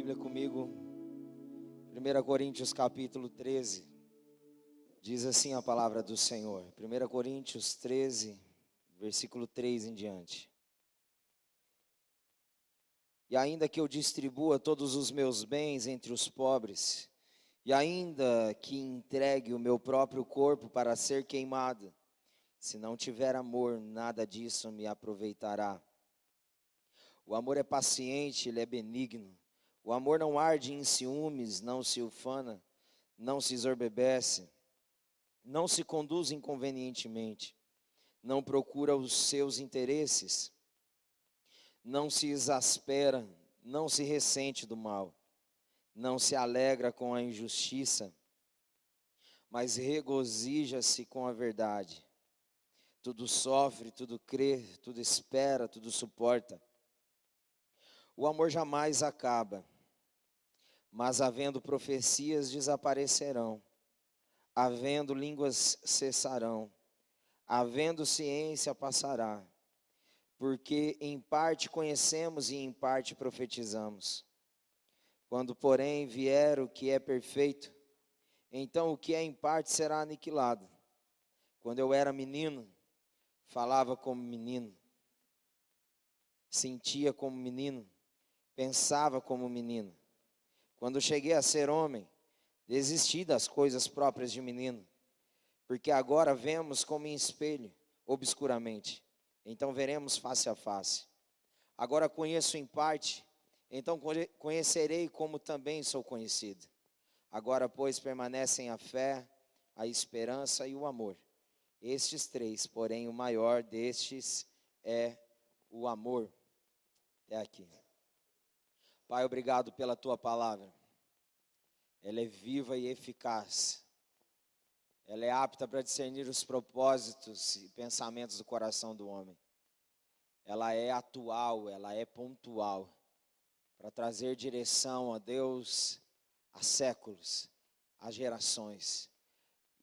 Bíblia comigo, 1 Coríntios capítulo 13, diz assim a palavra do Senhor, 1 Coríntios 13, versículo 3 em diante. E ainda que eu distribua todos os meus bens entre os pobres, e ainda que entregue o meu próprio corpo para ser queimado, se não tiver amor, nada disso me aproveitará. O amor é paciente, ele é benigno. O amor não arde em ciúmes, não se ufana, não se exorbebece, não se conduz inconvenientemente, não procura os seus interesses, não se exaspera, não se ressente do mal, não se alegra com a injustiça, mas regozija-se com a verdade. Tudo sofre, tudo crê, tudo espera, tudo suporta. O amor jamais acaba, mas havendo profecias desaparecerão, havendo línguas cessarão, havendo ciência passará, porque em parte conhecemos e em parte profetizamos. Quando, porém, vier o que é perfeito, então o que é em parte será aniquilado. Quando eu era menino, falava como menino, sentia como menino, pensava como menino. Quando cheguei a ser homem, desisti das coisas próprias de menino, porque agora vemos como em espelho, obscuramente, então veremos face a face. Agora conheço em parte, então conhecerei como também sou conhecido. Agora, pois, permanecem a fé, a esperança e o amor. Estes três, porém, o maior destes é o amor. Até aqui. Pai, obrigado pela tua palavra. Ela é viva e eficaz. Ela é apta para discernir os propósitos e pensamentos do coração do homem. Ela é atual, ela é pontual, para trazer direção a Deus há séculos, a gerações.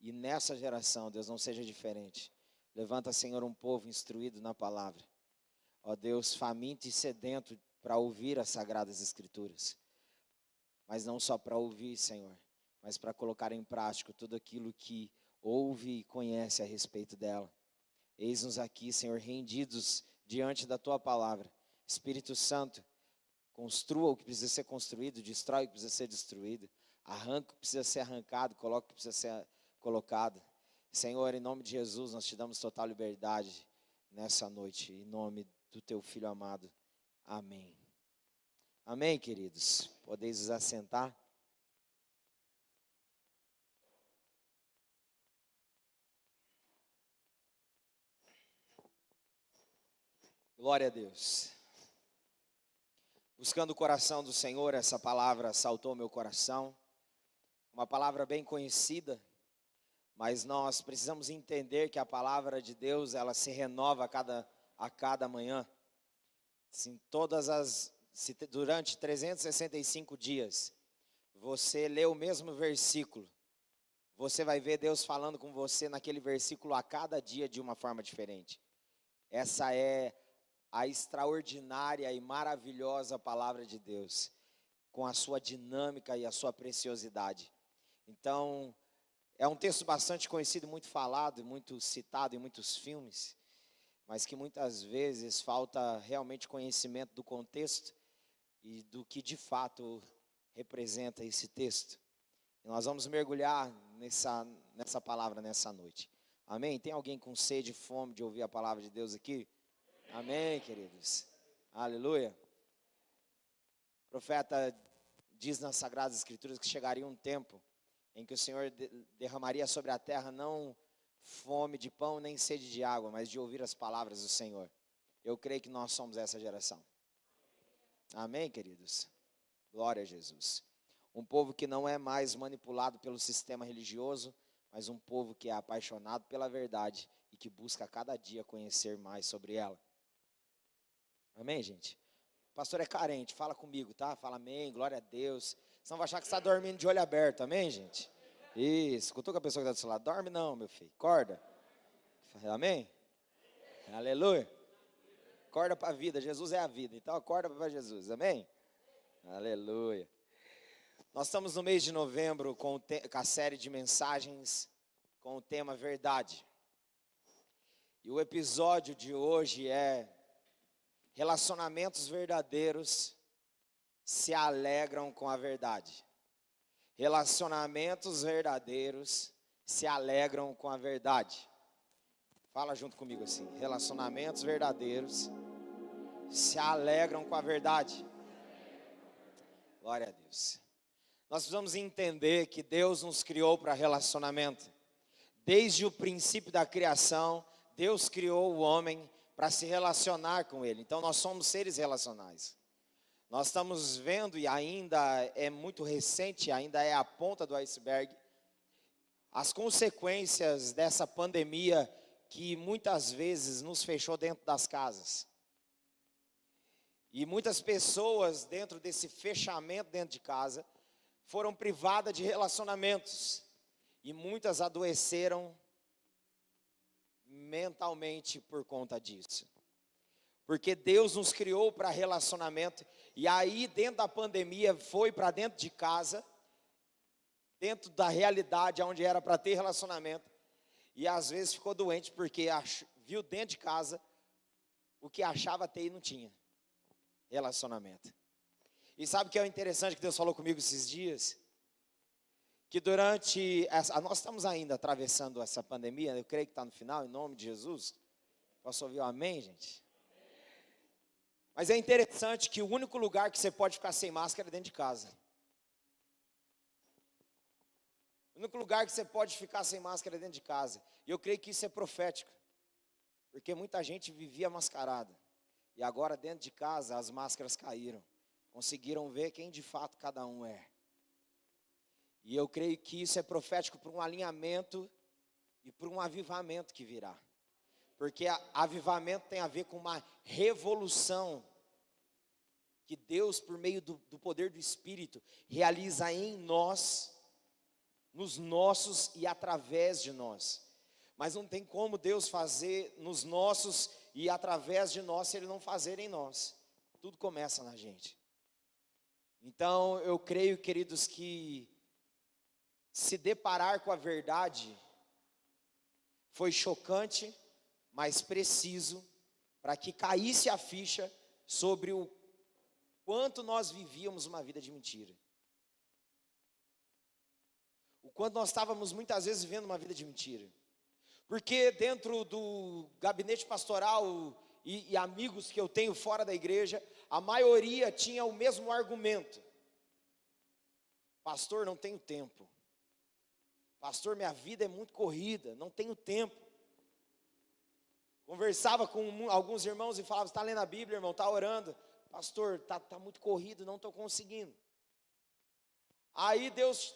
E nessa geração, Deus, não seja diferente. Levanta, Senhor, um povo instruído na palavra. Ó Deus, faminto e sedento para ouvir as Sagradas Escrituras. Mas não só para ouvir, Senhor, mas para colocar em prática tudo aquilo que ouve e conhece a respeito dela. Eis-nos aqui, Senhor, rendidos diante da Tua palavra. Espírito Santo, construa o que precisa ser construído, destrói o que precisa ser destruído, arranca o que precisa ser arrancado, coloca o que precisa ser colocado. Senhor, em nome de Jesus, nós te damos total liberdade nessa noite, em nome do Teu Filho amado. Amém. Amém, queridos? Podeis vos assentar. Glória a Deus. Buscando o coração do Senhor, essa palavra saltou meu coração. Uma palavra bem conhecida, mas nós precisamos entender que a palavra de Deus, ela se renova a cada manhã. Se durante 365 dias, você lê o mesmo versículo, você vai ver Deus falando com você naquele versículo a cada dia de uma forma diferente. Essa é a extraordinária e maravilhosa palavra de Deus, com a sua dinâmica e a sua preciosidade. Então, é um texto bastante conhecido, muito falado, muito citado em muitos filmes, mas que muitas vezes falta realmente conhecimento do contexto e do que de fato representa esse texto. E nós vamos mergulhar nessa palavra nessa noite. Amém? Tem alguém com sede e fome de ouvir a palavra de Deus aqui? Amém, queridos. Aleluia. O profeta diz nas Sagradas Escrituras que chegaria um tempo em que o Senhor derramaria sobre a terra não fome de pão nem sede de água, mas de ouvir as palavras do Senhor. Eu creio que nós somos essa geração. Amém, queridos? Glória a Jesus. Um povo que não é mais manipulado pelo sistema religioso, mas um povo que é apaixonado pela verdade e que busca a cada dia conhecer mais sobre ela. Amém, gente? O pastor é carente, fala comigo, tá? Fala amém, glória a Deus. Senão vai achar que você está dormindo de olho aberto, amém, gente? Isso, cutuca a pessoa que está do seu lado. Dorme não, meu filho, acorda. Amém? Aleluia. Acorda para a vida, Jesus é a vida, então acorda para Jesus, amém? Aleluia. Nós estamos no mês de novembro com a série de mensagens com o tema verdade. E o episódio de hoje é relacionamentos verdadeiros se alegram com a verdade. Relacionamentos verdadeiros se alegram com a verdade. Fala junto comigo assim: relacionamentos verdadeiros se alegram com a verdade. Glória a Deus. Nós precisamos entender que Deus nos criou para relacionamento. Desde o princípio da criação, Deus criou o homem para se relacionar com Ele. Então nós somos seres relacionais. Nós estamos vendo, e ainda é muito recente, ainda é a ponta do iceberg, as consequências dessa pandemia que muitas vezes nos fechou dentro das casas. E muitas pessoas dentro desse fechamento dentro de casa foram privadas de relacionamentos. E muitas adoeceram mentalmente por conta disso. Porque Deus nos criou para relacionamento. E aí dentro da pandemia foi para dentro de casa, dentro da realidade onde era para ter relacionamento. E às vezes ficou doente porque viu dentro de casa o que achava ter e não tinha. Relacionamento. E sabe o que é interessante que Deus falou comigo esses dias? Que nós estamos ainda atravessando essa pandemia, eu creio que está no final, em nome de Jesus. Posso ouvir um amém, gente? Mas é interessante que o único lugar que você pode ficar sem máscara é dentro de casa. O único lugar que você pode ficar sem máscara é dentro de casa. E eu creio que isso é profético. Porque muita gente vivia mascarada. E agora dentro de casa as máscaras caíram. Conseguiram ver quem de fato cada um é. E eu creio que isso é profético para um alinhamento e para um avivamento que virá. Porque avivamento tem a ver com uma revolução que Deus, por meio do poder do Espírito, realiza em nós, nos nossos e através de nós. Mas não tem como Deus fazer nos nossos e através de nós se Ele não fazer em nós. Tudo começa na gente. Então eu creio, queridos, que se deparar com a verdade foi chocante, mas preciso, para que caísse a ficha sobre o quanto nós vivíamos uma vida de mentira. O quanto nós estávamos muitas vezes vivendo uma vida de mentira. Porque dentro do gabinete pastoral e amigos que eu tenho fora da igreja, a maioria tinha o mesmo argumento. Pastor, não tenho tempo. Pastor, minha vida é muito corrida, não tenho tempo. Conversava com alguns irmãos e falava: está lendo a Bíblia, irmão, está orando. Pastor, tá muito corrido, não estou conseguindo. Aí Deus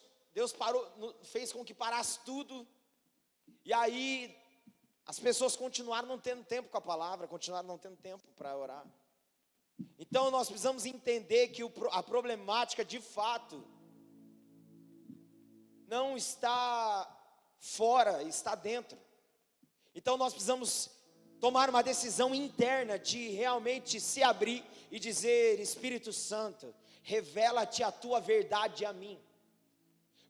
parou, fez com que parasse tudo. E aí as pessoas continuaram não tendo tempo com a palavra, continuaram não tendo tempo para orar. Então nós precisamos entender que a problemática de fato não está fora, está dentro. Então nós precisamos tomar uma decisão interna de realmente se abrir e dizer: Espírito Santo, revela-te a tua verdade a mim.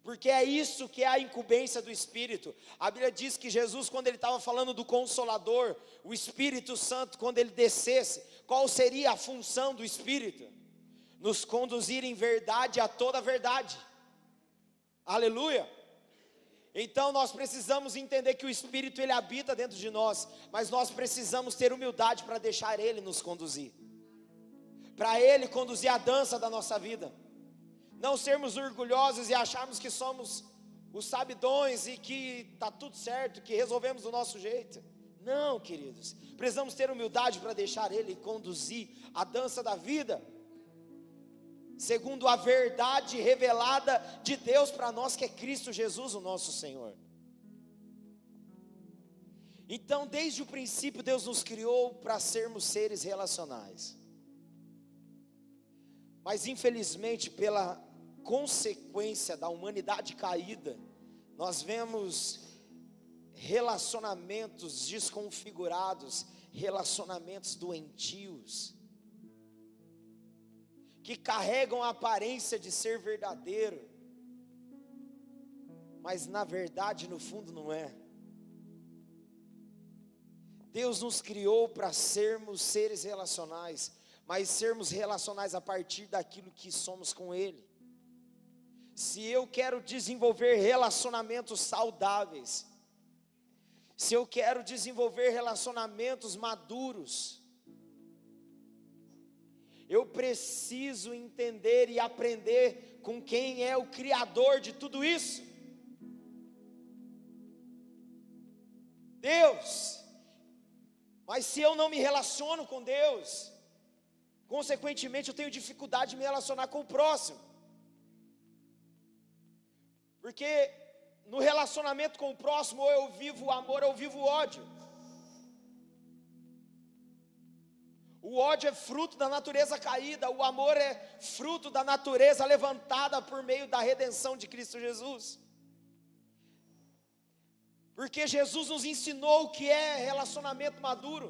Porque é isso que é a incumbência do Espírito. A Bíblia diz que Jesus, quando ele estava falando do Consolador, o Espírito Santo, quando ele descesse, qual seria a função do Espírito? Nos conduzir em verdade a toda a verdade. Aleluia! Então nós precisamos entender que o Espírito ele habita dentro de nós, mas nós precisamos ter humildade para deixar Ele nos conduzir, para Ele conduzir a dança da nossa vida. Não sermos orgulhosos e acharmos que somos os sabidões e que está tudo certo, que resolvemos do nosso jeito. Não, queridos, precisamos ter humildade para deixar Ele conduzir a dança da vida, segundo a verdade revelada de Deus para nós, que é Cristo Jesus, o nosso Senhor. Então, desde o princípio, Deus nos criou para sermos seres relacionais. Mas infelizmente, pela consequência da humanidade caída, nós vemos relacionamentos desconfigurados, relacionamentos doentios, que carregam a aparência de ser verdadeiro, mas na verdade, no fundo, não é. Deus nos criou para sermos seres relacionais, mas sermos relacionais a partir daquilo que somos com Ele. Se eu quero desenvolver relacionamentos saudáveis, se eu quero desenvolver relacionamentos maduros, eu preciso entender e aprender com quem é o Criador de tudo isso. Deus. Mas se eu não me relaciono com Deus, consequentemente eu tenho dificuldade de me relacionar com o próximo. Porque no relacionamento com o próximo, ou eu vivo o amor ou eu vivo o ódio. O ódio é fruto da natureza caída, o amor é fruto da natureza levantada por meio da redenção de Cristo Jesus. Porque Jesus nos ensinou o que é relacionamento maduro.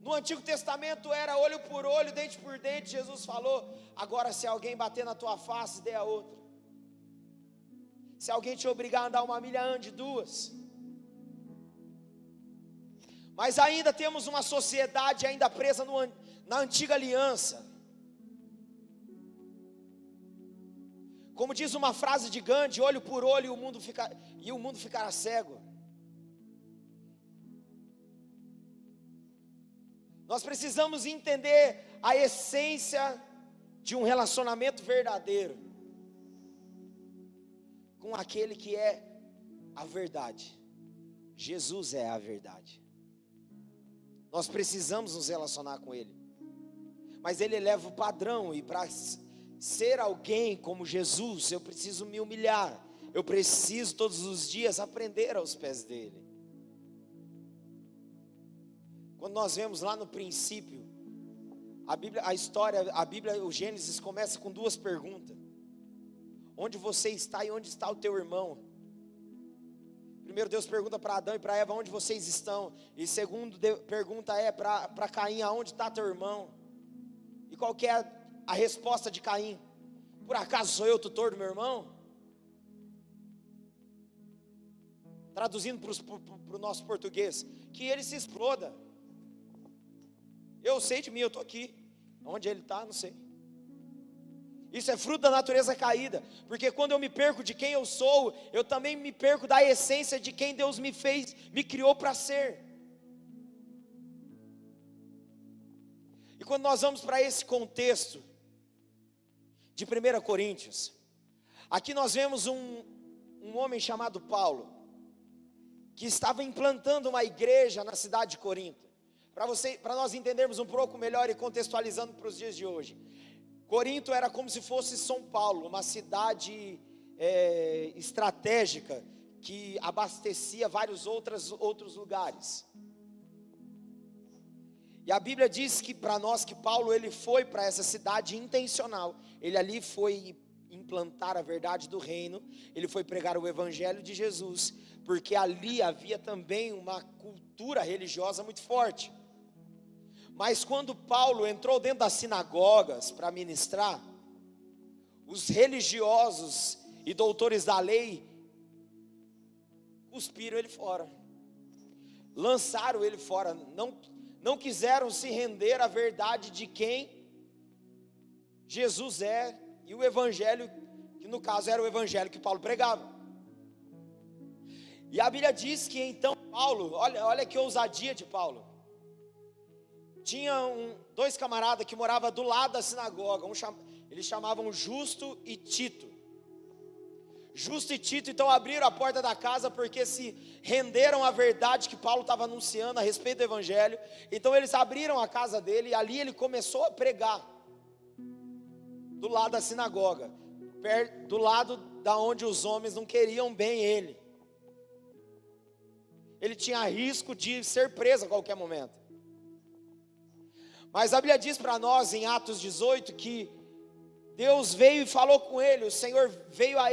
No Antigo Testamento era olho por olho, dente por dente. Jesus falou: agora se alguém bater na tua face, dê a outra. Se alguém te obrigar a andar 1 milha, ande 2. Mas ainda temos uma sociedade ainda presa na antiga aliança. Como diz uma frase de Gandhi: olho por olho e o mundo ficará cego. Nós precisamos entender a essência de um relacionamento verdadeiro com aquele que é a verdade. Jesus é a verdade. Nós precisamos nos relacionar com Ele, mas Ele eleva o padrão, e para ser alguém como Jesus, eu preciso me humilhar, eu preciso todos os dias aprender aos pés dele. Quando nós vemos lá no princípio, a Bíblia, o Gênesis começa com 2 perguntas: onde você está e onde está o teu irmão? Primeiro Deus pergunta para Adão e para Eva: onde vocês estão? E segundo pergunta é para Caim: aonde está teu irmão? E qual que é a resposta de Caim? Por acaso sou eu o tutor do meu irmão? Traduzindo para o nosso português: que ele se exploda. Eu sei de mim, eu estou aqui. Onde ele está, não sei. Isso é fruto da natureza caída, porque quando eu me perco de quem eu sou, eu também me perco da essência de quem Deus me fez, me criou para ser. E quando nós vamos para esse contexto de 1 Coríntios, aqui nós vemos um homem chamado Paulo, que estava implantando uma igreja na cidade de Corinto. Para nós entendermos um pouco melhor e contextualizando para os dias de hoje, Corinto era como se fosse São Paulo, uma cidade estratégica que abastecia vários outros lugares. E a Bíblia diz que para nós que Paulo ele foi para essa cidade intencional. Ele ali foi implantar a verdade do reino, ele foi pregar o evangelho de Jesus, porque ali havia também uma cultura religiosa muito forte. Mas quando Paulo entrou dentro das sinagogas para ministrar, os religiosos e doutores da lei cuspiram ele fora, lançaram ele fora, não quiseram se render à verdade de quem Jesus é, e o evangelho, que no caso era o evangelho que Paulo pregava. E a Bíblia diz que então Paulo, olha que ousadia de Paulo. Tinha 2 camaradas que moravam do lado da sinagoga, eles chamavam Justo e Tito. Justo e Tito então abriram a porta da casa, porque se renderam à verdade que Paulo estava anunciando a respeito do evangelho. Então eles abriram a casa dele, e ali ele começou a pregar, do lado da sinagoga, do lado da onde os homens não queriam bem ele. Ele tinha risco de ser preso a qualquer momento. Mas a Bíblia diz para nós em Atos 18 que Deus veio e falou com ele, o Senhor veio a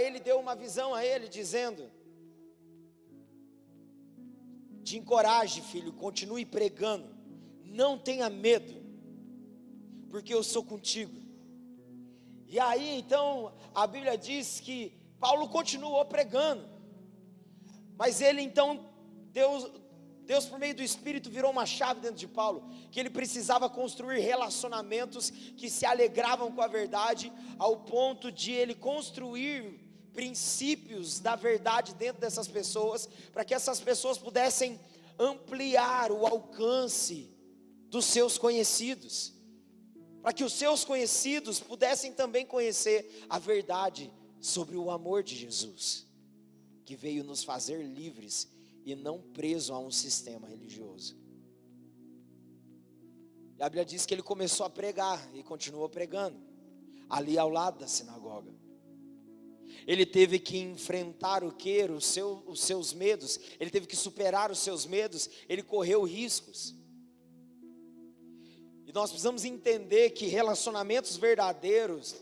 ele e deu uma visão a ele, dizendo: te encoraje, filho, continue pregando, não tenha medo, porque eu sou contigo. E aí então a Bíblia diz que Paulo continuou pregando, mas ele então, Deus por meio do Espírito virou uma chave dentro de Paulo, que ele precisava construir relacionamentos que se alegravam com a verdade, ao ponto de ele construir princípios da verdade dentro dessas pessoas, para que essas pessoas pudessem ampliar o alcance dos seus conhecidos, para que os seus conhecidos pudessem também conhecer a verdade sobre o amor de Jesus, que veio nos fazer livres e não preso a um sistema religioso. E a Bíblia diz que ele começou a pregar e continuou pregando ali ao lado da sinagoga. Ele teve que enfrentar os seus medos, ele teve que superar os seus medos, ele correu riscos. E nós precisamos entender que relacionamentos verdadeiros,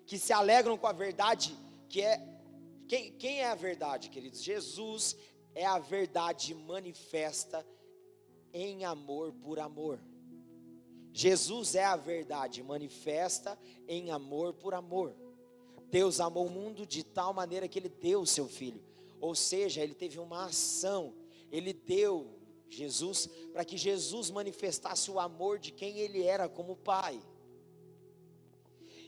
que se alegram com a verdade, quem é a verdade, queridos? Jesus é a verdade manifesta em amor por amor. Jesus é a verdade manifesta em amor por amor. Deus amou o mundo de tal maneira que ele deu o seu filho, ou seja, ele teve uma ação, ele deu Jesus, para que Jesus manifestasse o amor de quem ele era como pai.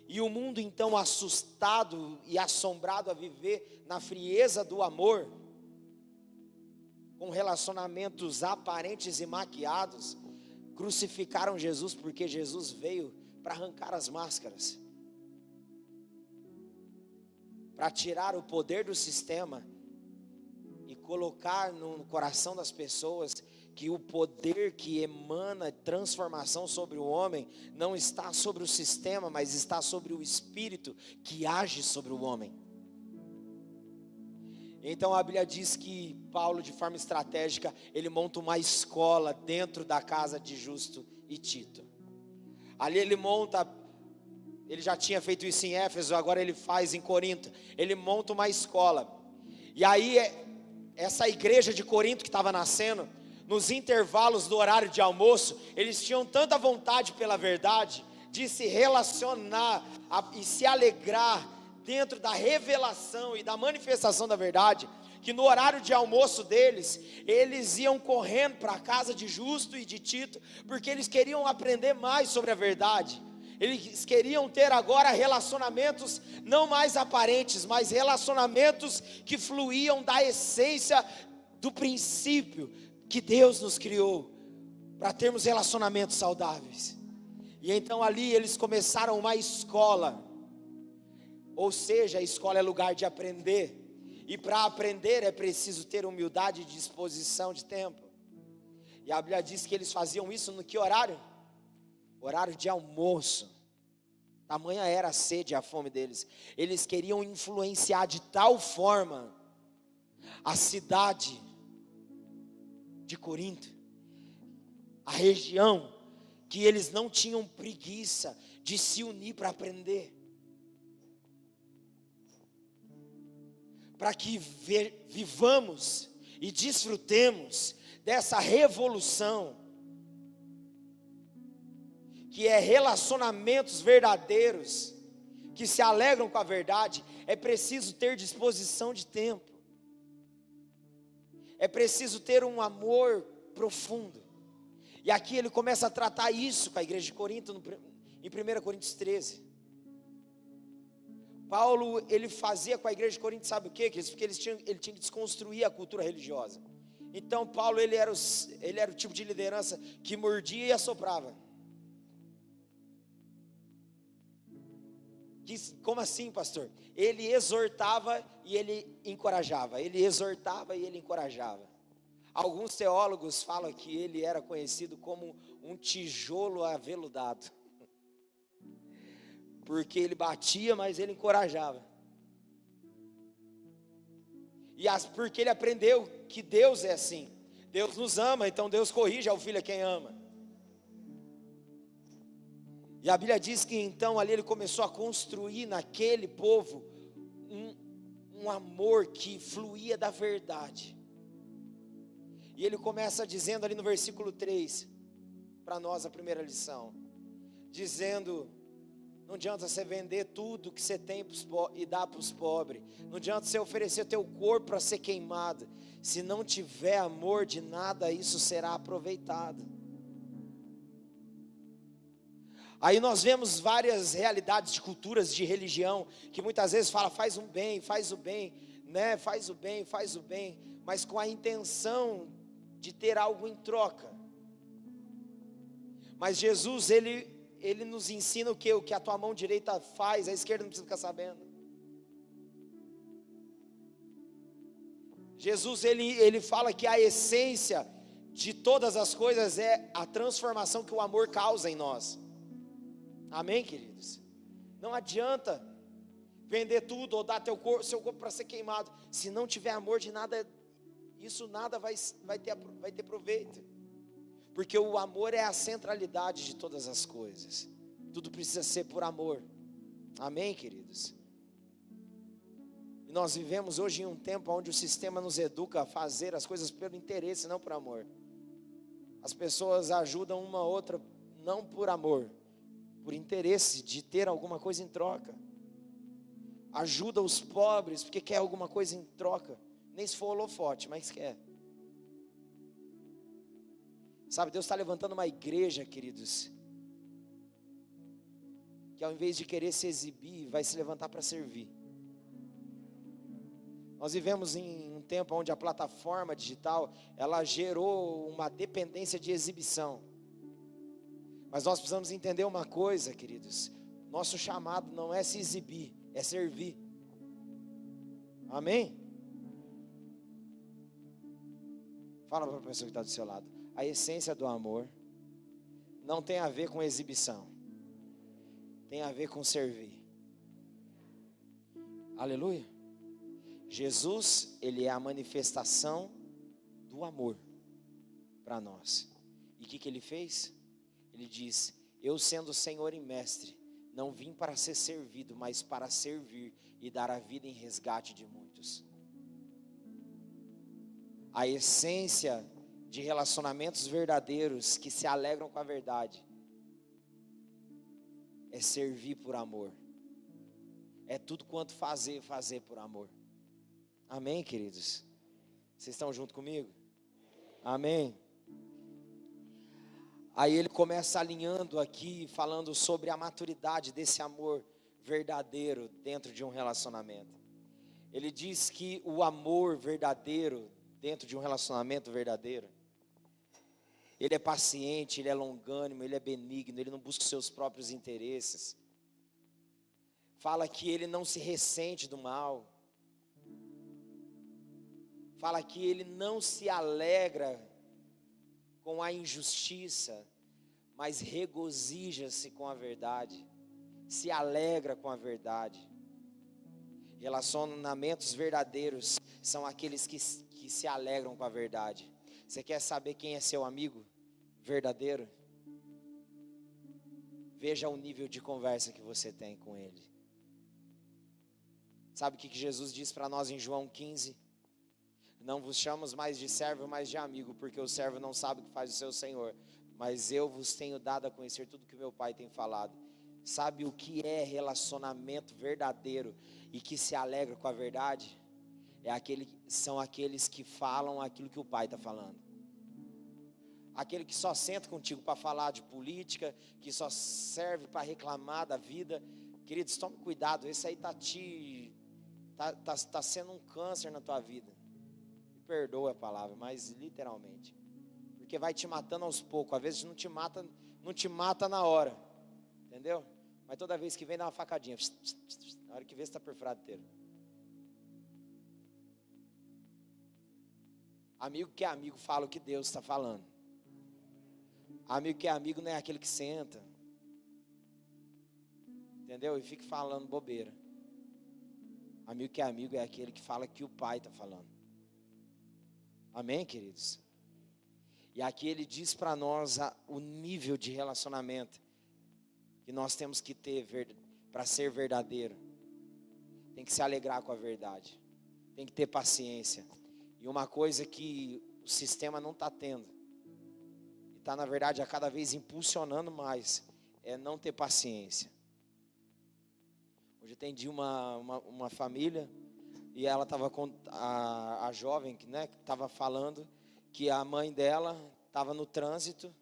E o mundo então, assustado e assombrado a viver na frieza do amor, com relacionamentos aparentes e maquiados, crucificaram Jesus, porque Jesus veio para arrancar as máscaras, para tirar o poder do sistema e colocar no coração das pessoas que o poder que emana transformação sobre o homem não está sobre o sistema, mas está sobre o Espírito que age sobre o homem. Então a Bíblia diz que Paulo, de forma estratégica, ele monta uma escola dentro da casa de Justo e Tito. Ali ele já tinha feito isso em Éfeso, agora ele faz em Corinto. Ele monta uma escola. E aí essa igreja de Corinto que estava nascendo, nos intervalos do horário de almoço, eles tinham tanta vontade pela verdade, de se relacionar e se alegrar dentro da revelação e da manifestação da verdade, que no horário de almoço deles, eles iam correndo para a casa de Justo e de Tito, porque eles queriam aprender mais sobre a verdade. Eles queriam ter agora relacionamentos não mais aparentes, mas relacionamentos que fluíam da essência do princípio que Deus nos criou para termos relacionamentos saudáveis. E então ali eles começaram uma escola, ou seja, a escola é lugar de aprender, e para aprender é preciso ter humildade e disposição de tempo. E a Bíblia diz que eles faziam isso no que horário? Horário de almoço. Tamanha era a sede e a fome deles. Eles queriam influenciar de tal forma a cidade de Corinto, a região, que eles não tinham preguiça de se unir para aprender, para que vivamos e desfrutemos dessa revolução, que é relacionamentos verdadeiros, que se alegram com a verdade. É preciso ter disposição de tempo, é preciso ter um amor profundo. E aqui ele começa a tratar isso com a igreja de Corinto, em 1 Coríntios 13. Paulo, ele fazia com a igreja de Corinto, sabe o quê? Porque ele tinha que desconstruir a cultura religiosa. Então Paulo, ele era o tipo de liderança que mordia e assoprava. Como assim, pastor? Ele exortava e ele encorajava. Ele exortava e ele encorajava. Alguns teólogos falam que ele era conhecido como um tijolo aveludado, porque ele batia, mas ele encorajava. E porque ele aprendeu que Deus é assim. Deus nos ama, então Deus corrige ao filho a quem ama. E a Bíblia diz que então ali ele começou a construir naquele povo um amor que fluía da verdade. E ele começa dizendo ali no versículo 3: para nós a primeira lição, dizendo: não adianta você vender tudo que você tem e dar para os pobres, não adianta você oferecer teu corpo para ser queimado, se não tiver amor, de nada isso será aproveitado. Aí nós vemos várias realidades de culturas, de religião, que muitas vezes fala: faz o bem, né? Faz o bem, mas com a intenção de ter algo em troca. Mas Jesus, Ele nos ensina o quê? O que a tua mão direita faz, a esquerda não precisa ficar sabendo. Jesus, ele fala que a essência de todas as coisas é a transformação que o amor causa em nós. Amém, queridos? Não adianta vender tudo ou dar seu corpo para ser queimado, se não tiver amor, de nada, isso nada vai ter proveito. Porque o amor é a centralidade de todas as coisas. Tudo precisa ser por amor. Amém, queridos? E nós vivemos hoje em um tempo onde o sistema nos educa a fazer as coisas pelo interesse, não por amor. As pessoas ajudam uma a outra não por amor, por interesse de ter alguma coisa em troca. Ajuda os pobres porque quer alguma coisa em troca. Nem se for holofote, mas quer. Sabe, Deus está levantando uma igreja, queridos, que ao invés de querer se exibir, vai se levantar para servir. Nós vivemos em um tempo onde a plataforma digital, ela gerou uma dependência de exibição. Mas nós precisamos entender uma coisa, queridos: nosso chamado não é se exibir, é servir. Amém? Fala para a pessoa que está do seu lado: a essência do amor não tem a ver com exibição, tem a ver com servir. Aleluia. Jesus, Ele é a manifestação do amor para nós. E o que Ele fez? Ele diz: eu sendo Senhor e Mestre, não vim para ser servido, mas para servir e dar a vida em resgate de muitos. A essência de relacionamentos verdadeiros que se alegram com a verdade é servir por amor. É tudo quanto fazer por amor. Amém, queridos? Vocês estão junto comigo? Amém. Aí ele começa alinhando aqui, falando sobre a maturidade desse amor verdadeiro dentro de um relacionamento. Ele diz que o amor verdadeiro dentro de um relacionamento verdadeiro, ele é paciente, ele é longânimo, ele é benigno, ele não busca os seus próprios interesses. Fala que ele não se ressente do mal. Fala que ele não se alegra com a injustiça, mas regozija-se com a verdade, se alegra com a verdade. Relacionamentos verdadeiros são aqueles que se alegram com a verdade. Você quer saber quem é seu amigo verdadeiro? Veja o nível de conversa que você tem com ele. Sabe o que Jesus diz para nós em João 15? Não vos chamo mais de servo, mas de amigo, porque o servo não sabe o que faz o seu senhor, mas eu vos tenho dado a conhecer tudo que meu Pai tem falado. Sabe o que é relacionamento verdadeiro e que se alegra com a verdade? São aqueles que falam aquilo que o Pai está falando. Aquele que só senta contigo para falar de política, que só serve para reclamar da vida. Queridos, tome cuidado, esse aí está sendo um câncer na tua vida. Perdoa a palavra, mas literalmente, porque vai te matando aos poucos. Às vezes não te mata na hora, entendeu? Mas toda vez que vem dá uma facadinha, na hora que vê você está perfurado inteiro. Amigo que é amigo fala o que Deus está falando. Amigo que é amigo não é aquele que senta, entendeu? E fica falando bobeira. Amigo que é amigo é aquele que fala que o Pai está falando. Amém, queridos? E aqui ele diz para nós o nível de relacionamento que nós temos que ter para ser verdadeiro. Tem que se alegrar com a verdade. Tem que ter paciência. E uma coisa que o sistema não está tendo, e está na verdade a cada vez impulsionando mais, é não ter paciência. Hoje eu atendi uma família, e ela estava com a jovem, né, que estava falando que a mãe dela estava no trânsito,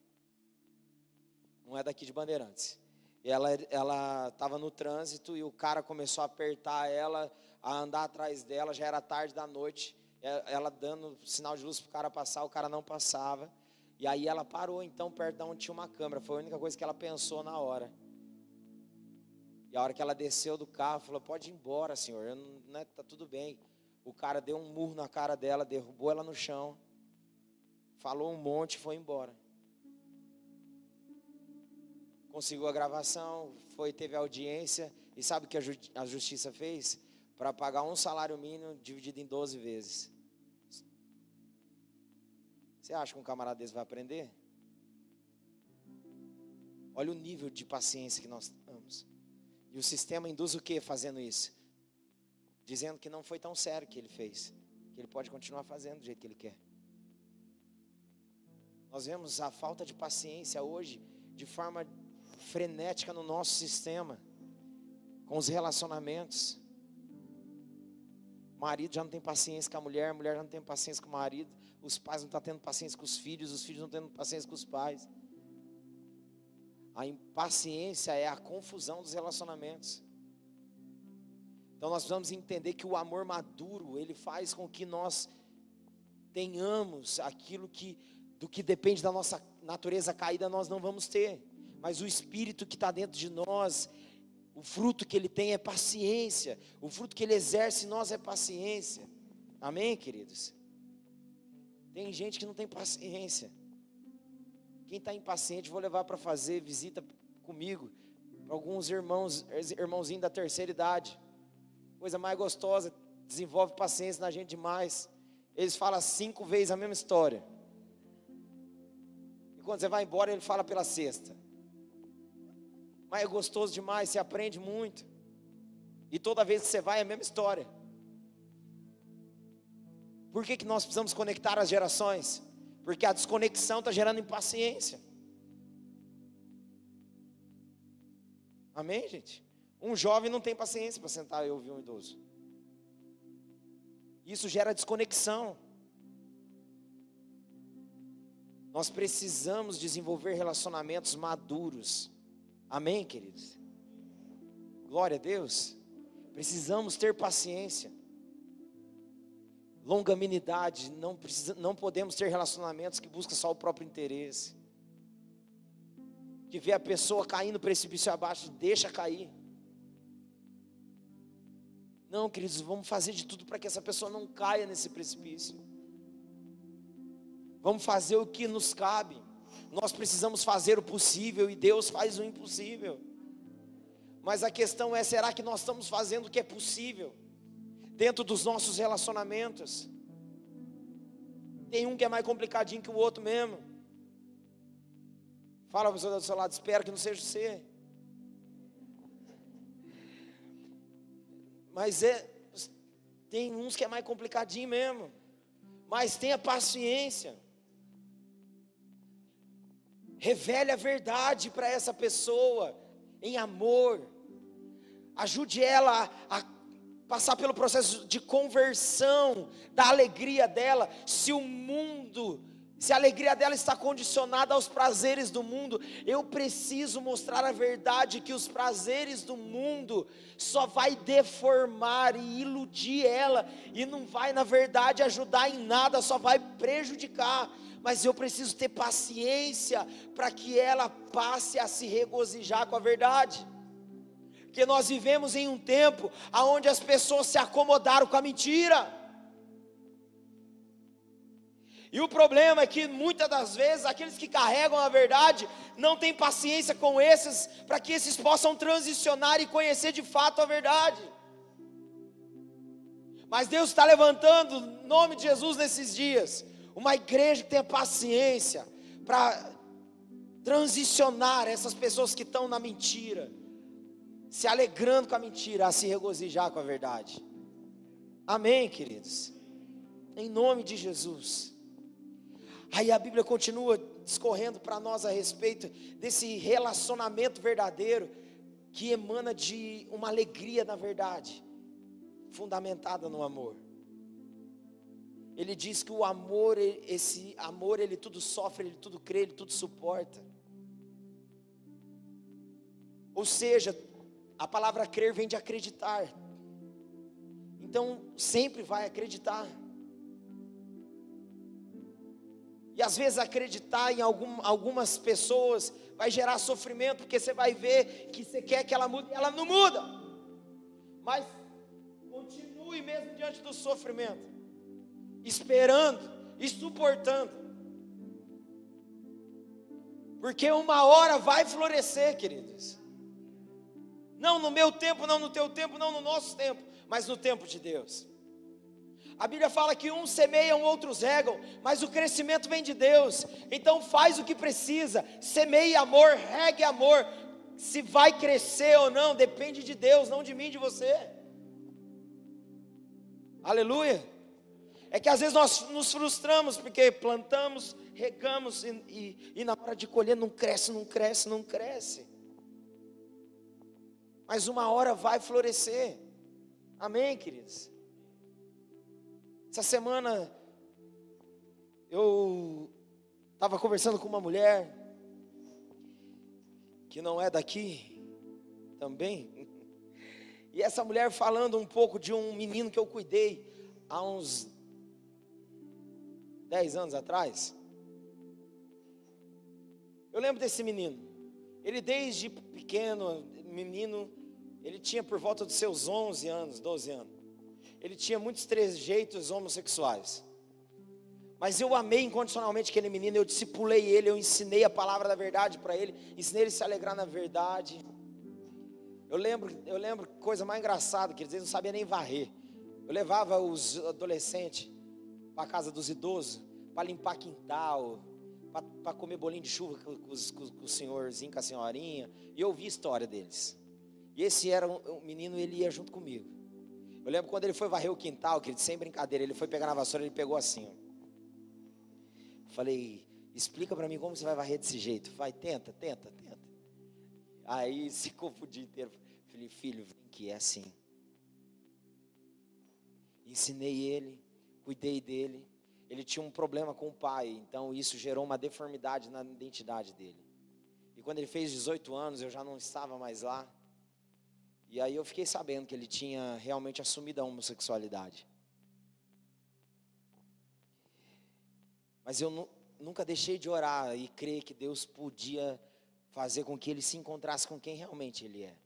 não é daqui de Bandeirantes, e ela estava no trânsito e o cara começou a apertar ela, a andar atrás dela, já era tarde da noite, ela dando sinal de luz para o cara passar, o cara não passava, e aí ela parou então perto de onde tinha uma câmera, foi a única coisa que ela pensou na hora. E a hora que ela desceu do carro, falou: pode ir embora, senhor, né, tá tudo bem. O cara deu um murro na cara dela, derrubou ela no chão, falou um monte e foi embora. Conseguiu a gravação, teve a audiência, e sabe o que a justiça fez? Para pagar um salário mínimo dividido em 12 vezes. Você acha que um camarada desse vai aprender? Olha o nível de paciência que nós temos. E o sistema induz o que fazendo isso? Dizendo que não foi tão sério que ele fez, que ele pode continuar fazendo do jeito que ele quer. Nós vemos a falta de paciência hoje de forma frenética no nosso sistema, com os relacionamentos. O marido já não tem paciência com a mulher já não tem paciência com o marido, os pais não estão tendo paciência com os filhos não estão tendo paciência com os pais. A impaciência é a confusão dos relacionamentos. Então nós precisamos entender que o amor maduro, ele faz com que nós tenhamos aquilo do que depende da nossa natureza caída, nós não vamos ter. Mas o Espírito que está dentro de nós, o fruto que ele tem é paciência. O fruto que ele exerce em nós é paciência. Amém, queridos? Tem gente que não tem paciência. Quem está impaciente, vou levar para fazer visita comigo, para alguns irmãozinhos da terceira idade. Coisa mais gostosa, desenvolve paciência na gente demais. Eles falam 5 vezes a mesma história. E quando você vai embora, ele fala pela sexta. Mas é gostoso demais, você aprende muito. E toda vez que você vai, é a mesma história. Por que nós precisamos conectar as gerações? Porque a desconexão está gerando impaciência. Amém, gente? Um jovem não tem paciência para sentar e ouvir um idoso. Isso gera desconexão. Nós precisamos desenvolver relacionamentos maduros. Amém, queridos? Glória a Deus. Precisamos ter paciência. Longanimidade, não podemos ter relacionamentos que buscam só o próprio interesse. Que vê a pessoa caindo precipício abaixo, deixa cair. Não, queridos, vamos fazer de tudo para que essa pessoa não caia nesse precipício. Vamos fazer o que nos cabe. Nós precisamos fazer o possível e Deus faz o impossível. Mas a questão é, será que nós estamos fazendo o que é possível dentro dos nossos relacionamentos? Tem um que é mais complicadinho que o outro mesmo. Fala para a pessoa do seu lado: espero que não seja você. Mas tem uns que é mais complicadinho mesmo. Mas tenha paciência. Revele a verdade para essa pessoa em amor. Ajude ela a passar pelo processo de conversão da alegria dela. Se a alegria dela está condicionada aos prazeres do mundo, eu preciso mostrar a verdade que os prazeres do mundo só vai deformar e iludir ela, e não vai na verdade ajudar em nada, só vai prejudicar. Mas eu preciso ter paciência para que ela passe a se regozijar com a verdade. Porque nós vivemos em um tempo onde as pessoas se acomodaram com a mentira. E o problema é que muitas das vezes aqueles que carregam a verdade não têm paciência com esses, para que esses possam transicionar e conhecer de fato a verdade. Mas Deus está levantando, em nome de Jesus, nesses dias, uma igreja que tenha paciência para transicionar essas pessoas que estão na mentira, se alegrando com a mentira, a se regozijar com a verdade. Amém, queridos? Em nome de Jesus. Aí a Bíblia continua discorrendo para nós a respeito desse relacionamento verdadeiro que emana de uma alegria na verdade, fundamentada no amor. Ele diz que o amor, esse amor, ele tudo sofre, ele tudo crê, ele tudo suporta. Ou seja, a palavra crer vem de acreditar. Então, sempre vai acreditar. E às vezes acreditar em algumas pessoas vai gerar sofrimento, porque você vai ver que você quer que ela mude, e ela não muda. Mas continue mesmo diante do sofrimento, esperando e suportando. Porque uma hora vai florescer, queridos. Não no meu tempo, não no teu tempo, não no nosso tempo, mas no tempo de Deus. A Bíblia fala que uns semeiam, outros regam, mas o crescimento vem de Deus. Então faz o que precisa, semeie amor, regue amor. Se vai crescer ou não, depende de Deus, não de mim, de você. Aleluia. É que às vezes nós nos frustramos, porque plantamos, regamos, e na hora de colher não cresce, não cresce, não cresce. Mas uma hora vai florescer. Amém, queridos? Essa semana eu estava conversando com uma mulher que não é daqui também. E essa mulher falando um pouco de um menino que eu cuidei há uns 10 anos atrás. Eu lembro desse menino. Ele desde pequeno, menino, ele tinha por volta dos seus 11 anos, 12 anos. Ele tinha muitos trejeitos homossexuais. Mas eu amei incondicionalmente aquele menino, eu discipulei ele, eu ensinei a palavra da verdade para ele, ensinei ele a se alegrar na verdade. Eu lembro coisa mais engraçada, que eles não sabiam nem varrer. Eu levava os adolescentes para a casa dos idosos, para limpar quintal, para comer bolinho de chuva com o senhorzinho, com a senhorinha, e eu ouvi a história deles. E esse era um menino, ele ia junto comigo. Eu lembro quando ele foi varrer o quintal, que ele, sem brincadeira, ele foi pegar na vassoura, ele pegou assim, ó. Falei, explica para mim como você vai varrer desse jeito. Vai, tenta. Aí se confundiu inteiro. Falei, filho, vem que é assim. Ensinei ele, cuidei dele. Ele tinha um problema com o pai, então isso gerou uma deformidade na identidade dele. E quando ele fez 18 anos, eu já não estava mais lá. E aí eu fiquei sabendo que ele tinha realmente assumido a homossexualidade. Mas eu nunca deixei de orar e crer que Deus podia fazer com que ele se encontrasse com quem realmente ele é.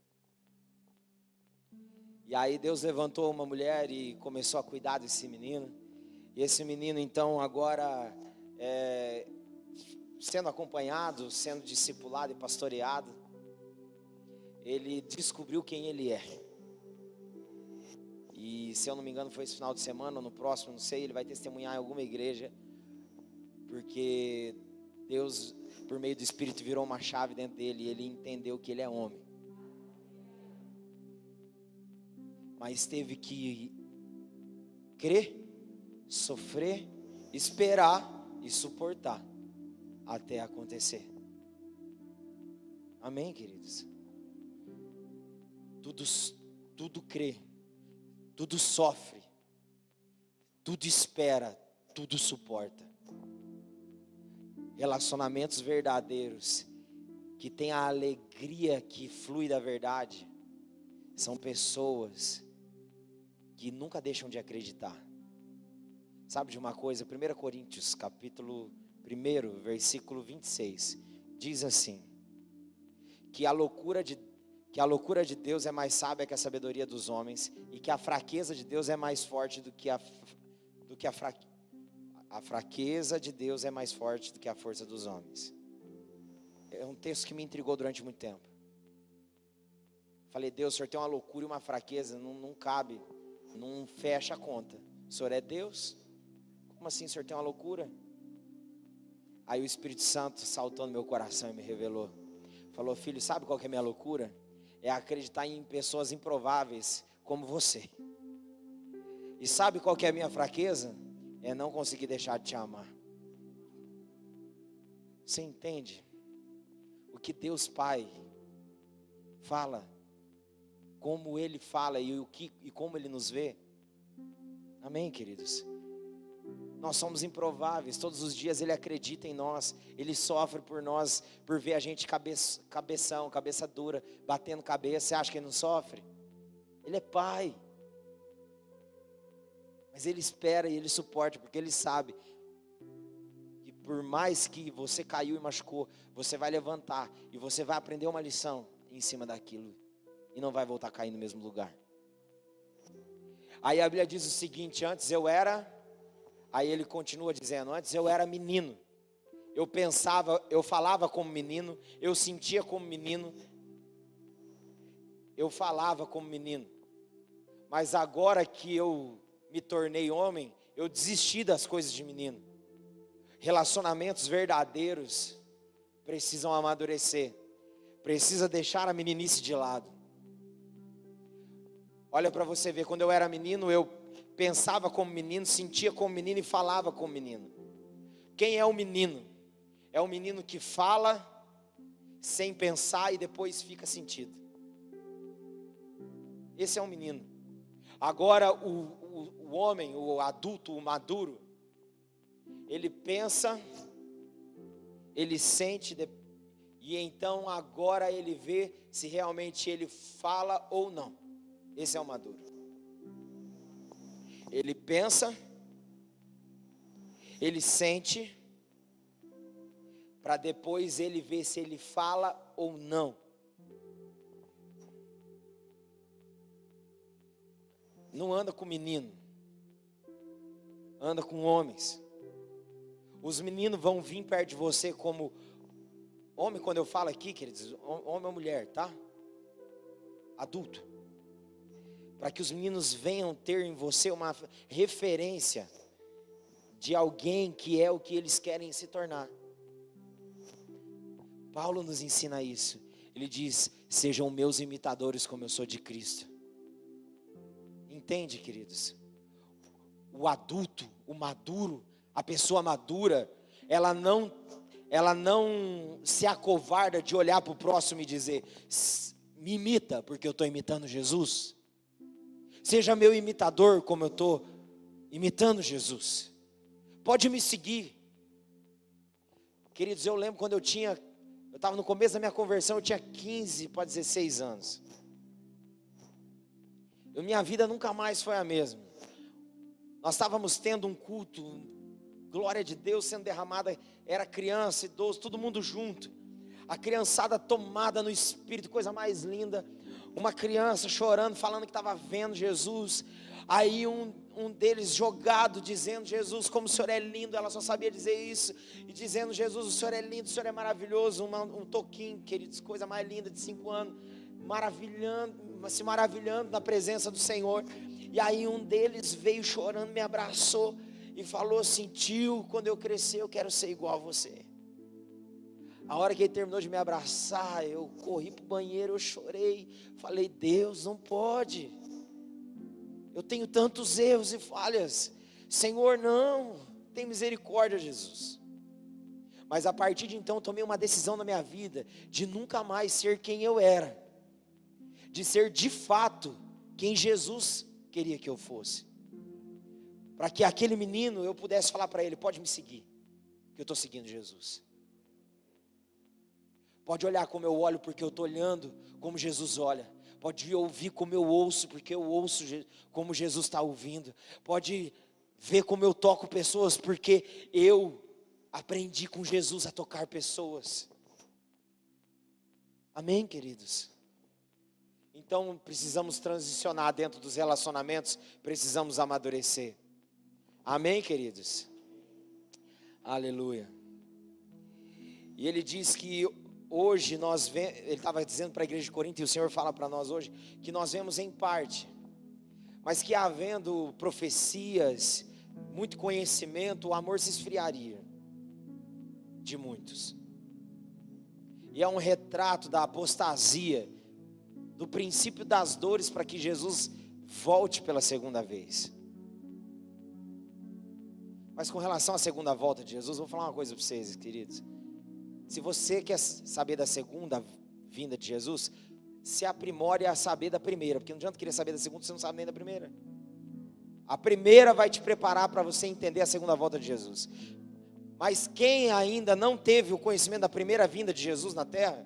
E aí Deus levantou uma mulher e começou a cuidar desse menino. E esse menino então agora sendo acompanhado, sendo discipulado e pastoreado, ele descobriu quem ele é. E se eu não me engano foi esse final de semana, ou no próximo, não sei, ele vai testemunhar em alguma igreja, porque Deus, por meio do Espírito, virou uma chave dentro dele e ele entendeu que ele é homem. Mas teve que crer, sofrer, esperar e suportar até acontecer. Amém, queridos? Tudo crê, tudo sofre, tudo espera, tudo suporta. Relacionamentos verdadeiros, que tem a alegria que flui da verdade, são pessoas que nunca deixam de acreditar. Sabe de uma coisa? 1 Coríntios, capítulo 1, versículo 26, diz assim, que a loucura de Deus é mais sábia que a sabedoria dos homens, e que a fraqueza de Deus é mais forte do que a fraqueza de Deus é mais forte do que a força dos homens. É um texto que me intrigou durante muito tempo. Falei, Deus, o Senhor tem uma loucura e uma fraqueza, não cabe, não fecha a conta. O Senhor é Deus? Como assim o Senhor tem uma loucura? Aí o Espírito Santo saltou no meu coração e me revelou. Falou, filho, sabe qual que é a minha loucura? É acreditar em pessoas improváveis como você. E sabe qual que é a minha fraqueza? É não conseguir deixar de te amar. Você entende o que Deus Pai fala, como Ele fala e como Ele nos vê? Amém, queridos? Nós somos improváveis, todos os dias Ele acredita em nós, Ele sofre por nós, por ver a gente cabeça dura, batendo cabeça. Você acha que Ele não sofre? Ele é Pai, mas Ele espera e Ele suporta, porque Ele sabe que por mais que você caiu e machucou, você vai levantar e você vai aprender uma lição em cima daquilo, e não vai voltar a cair no mesmo lugar. Aí a Bíblia diz o seguinte: aí ele continua dizendo, antes eu era menino, eu pensava, eu falava como menino, eu sentia como menino, eu falava como menino, mas agora que eu me tornei homem, eu desisti das coisas de menino. Relacionamentos verdadeiros precisam amadurecer, precisa deixar a meninice de lado. Olha para você ver, quando eu era menino, eu pensava como menino, sentia como menino e falava como menino. Quem é o menino? É o menino que fala sem pensar e depois fica sentido. Esse é um menino. Agora o homem, o adulto, o maduro, ele pensa, ele sente, e então agora ele vê se realmente ele fala ou não. Esse é o maduro. Ele pensa, ele sente, para depois ele ver se ele fala ou não. Não anda com menino, anda com homens. Os meninos vão vir perto de você como homem. Quando eu falo aqui, queridos, homem ou mulher, tá? Adulto. Para que os meninos venham ter em você uma referência de alguém que é o que eles querem se tornar. Paulo nos ensina isso. Ele diz: sejam meus imitadores como eu sou de Cristo. Entende, queridos? O adulto, o maduro, a pessoa madura, ela não se acovarda de olhar para o próximo e dizer: me imita, porque eu estou imitando Jesus. Seja meu imitador como eu estou imitando Jesus. Pode me seguir. Queridos, eu lembro quando eu estava no começo da minha conversão, eu tinha 15 para 16 anos. Minha vida nunca mais foi a mesma. Nós estávamos tendo um culto, glória de Deus sendo derramada, era criança, idoso, todo mundo junto. A criançada tomada no Espírito, coisa mais linda. Uma criança chorando, falando que estava vendo Jesus. Aí um deles jogado, dizendo: Jesus, como o Senhor é lindo. Ela só sabia dizer isso. E dizendo: Jesus, o Senhor é lindo, o Senhor é maravilhoso. Um toquinho, queridos, coisa mais linda, de 5 anos. Se maravilhando na presença do Senhor. E aí um deles veio chorando, me abraçou e falou assim: tio, quando eu crescer eu quero ser igual a você. A hora que ele terminou de me abraçar, eu corri para o banheiro, eu chorei. Falei: Deus, não pode. Eu tenho tantos erros e falhas. Senhor, não. Tem misericórdia, Jesus. Mas a partir de então, eu tomei uma decisão na minha vida de nunca mais ser quem eu era. De ser de fato quem Jesus queria que eu fosse. Para que aquele menino, eu pudesse falar para ele: pode me seguir, que eu estou seguindo Jesus. Pode olhar como eu olho, porque eu estou olhando como Jesus olha. Pode ouvir como eu ouço, porque eu ouço como Jesus está ouvindo. Pode ver como eu toco pessoas, porque eu aprendi com Jesus a tocar pessoas. Amém, queridos? Então precisamos transicionar dentro dos relacionamentos, precisamos amadurecer. Amém, queridos? Aleluia. E ele diz que hoje ele estava dizendo para a igreja de Corinto, e o Senhor fala para nós hoje, que nós vemos em parte, mas que havendo profecias, muito conhecimento, o amor se esfriaria de muitos. E é um retrato da apostasia, do princípio das dores, para que Jesus volte pela segunda vez. Mas com relação à segunda volta de Jesus, vou falar uma coisa para vocês, queridos. Se você quer saber da segunda vinda de Jesus, se aprimore a saber da primeira, porque não adianta querer saber da segunda, você não sabe nem da primeira. A primeira vai te preparar para você entender a segunda volta de Jesus. Mas quem ainda não teve o conhecimento da primeira vinda de Jesus na terra,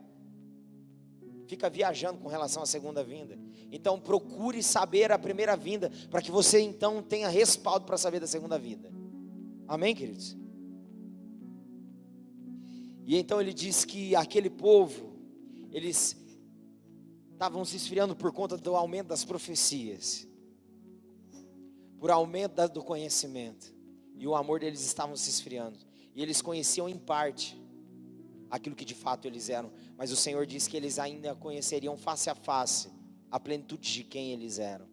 fica viajando com relação à segunda vinda. Então procure saber a primeira vinda, para que você então tenha respaldo para saber da segunda vinda. Amém, queridos? E então ele diz que aquele povo, eles estavam se esfriando por conta do aumento das profecias, por aumento do conhecimento, e o amor deles estavam se esfriando, e eles conheciam em parte aquilo que de fato eles eram, mas o Senhor disse que eles ainda conheceriam face a face a plenitude de quem eles eram,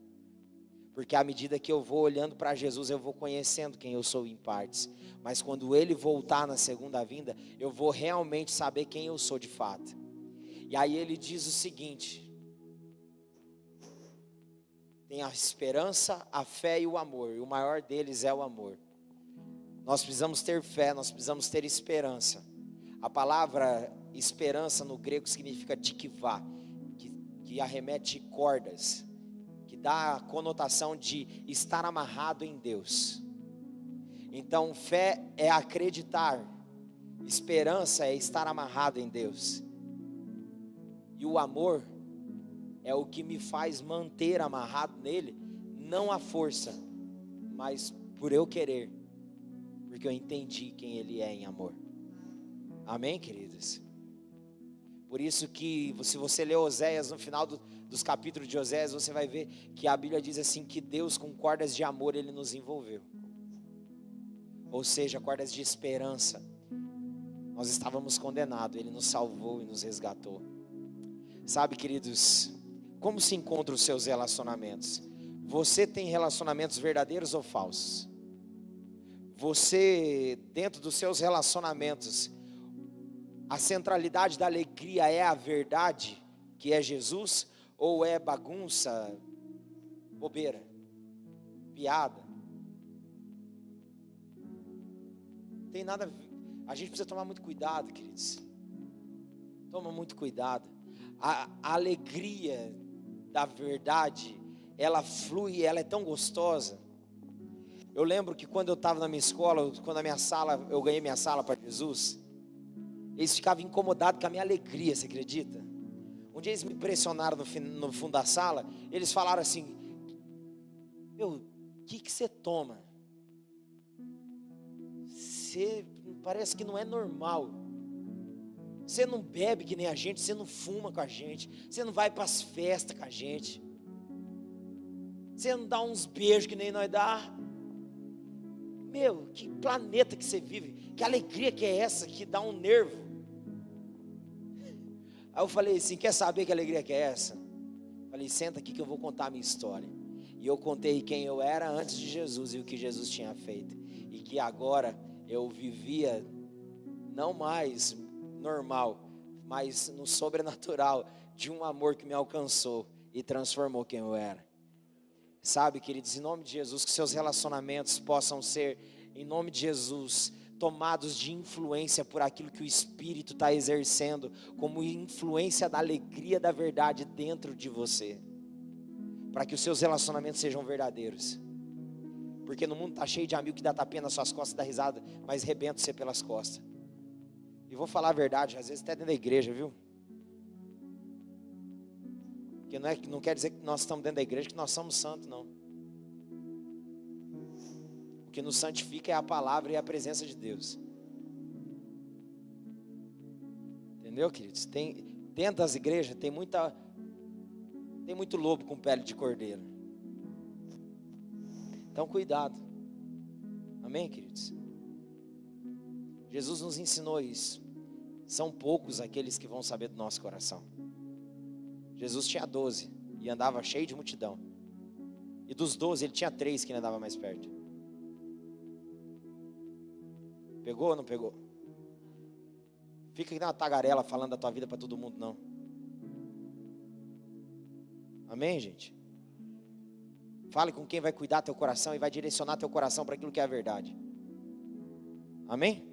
porque à medida que eu vou olhando para Jesus, eu vou conhecendo quem eu sou em partes, mas quando Ele voltar na segunda vinda, eu vou realmente saber quem eu sou de fato. E aí ele diz o seguinte: tem a esperança, a fé e o amor, e o maior deles é o amor. Nós precisamos ter fé, nós precisamos ter esperança. A palavra esperança no grego significa tikvá, que arremete cordas, que dá a conotação de estar amarrado em Deus. Então fé é acreditar, esperança é estar amarrado em Deus, e o amor é o que me faz manter amarrado nele, não a força, mas por eu querer, porque eu entendi quem Ele é em amor. Amém, queridos? Por isso que, se você ler Oséias, no final dos capítulos de Oséias, você vai ver que a Bíblia diz assim, que Deus com cordas de amor Ele nos envolveu, ou seja, cordas de esperança. Nós estávamos condenados, Ele nos salvou e nos resgatou. Sabe, queridos, como se encontram os seus relacionamentos? Você tem relacionamentos verdadeiros ou falsos? Você, dentro dos seus relacionamentos, a centralidade da alegria é a verdade, que é Jesus, ou é bagunça, bobeira, piada? Não tem nada a ver. A gente precisa tomar muito cuidado, queridos. Toma muito cuidado. A alegria da verdade, ela flui, ela é tão gostosa. Eu lembro que quando eu estava na minha escola, quando eu ganhei minha sala para Jesus, eles ficavam incomodados com a minha alegria, você acredita? Um dia eles me pressionaram no fundo da sala, eles falaram assim: meu, o que você toma? Você parece que não é normal. Você não bebe que nem a gente, você não fuma com a gente, você não vai para as festas com a gente, você não dá uns beijos que nem nós dá. Meu, que planeta que você vive, que alegria que é essa, que dá um nervo. Aí eu falei assim: quer saber que alegria que é essa? Falei: senta aqui que eu vou contar a minha história. E eu contei quem eu era antes de Jesus e o que Jesus tinha feito, e que agora eu vivia não mais normal, mas no sobrenatural de um amor que me alcançou e transformou quem eu era. Sabe, queridos, em nome de Jesus, que seus relacionamentos possam ser, em nome de Jesus, tomados de influência por aquilo que o Espírito está exercendo, como influência da alegria da verdade dentro de você, para que os seus relacionamentos sejam verdadeiros. Porque no mundo está cheio de amigo que dá tapinha nas suas costas, dá risada, mas rebenta você pelas costas. E vou falar a verdade, às vezes até dentro da igreja, viu? Porque não quer dizer que nós estamos dentro da igreja que nós somos santos, não. O que nos santifica é a palavra e a presença de Deus. Entendeu, queridos? Dentro das igrejas tem muito lobo com pele de cordeiro. Então cuidado. Amém, queridos? Jesus nos ensinou isso. São poucos aqueles que vão saber do nosso coração. Jesus tinha 12 e andava cheio de multidão. E dos 12 ele tinha 3 que ele andava mais perto. Pegou ou não pegou? Fica aqui na tagarela falando da tua vida para todo mundo, não. Amém, gente? Fale com quem vai cuidar teu coração e vai direcionar teu coração para aquilo que é a verdade. Amém?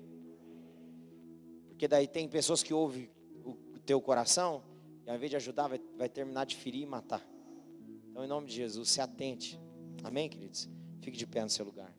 Porque daí tem pessoas que ouvem o teu coração e ao invés de ajudar, vai terminar de ferir e matar. Então, em nome de Jesus, se atente. Amém, queridos? Fique de pé no seu lugar.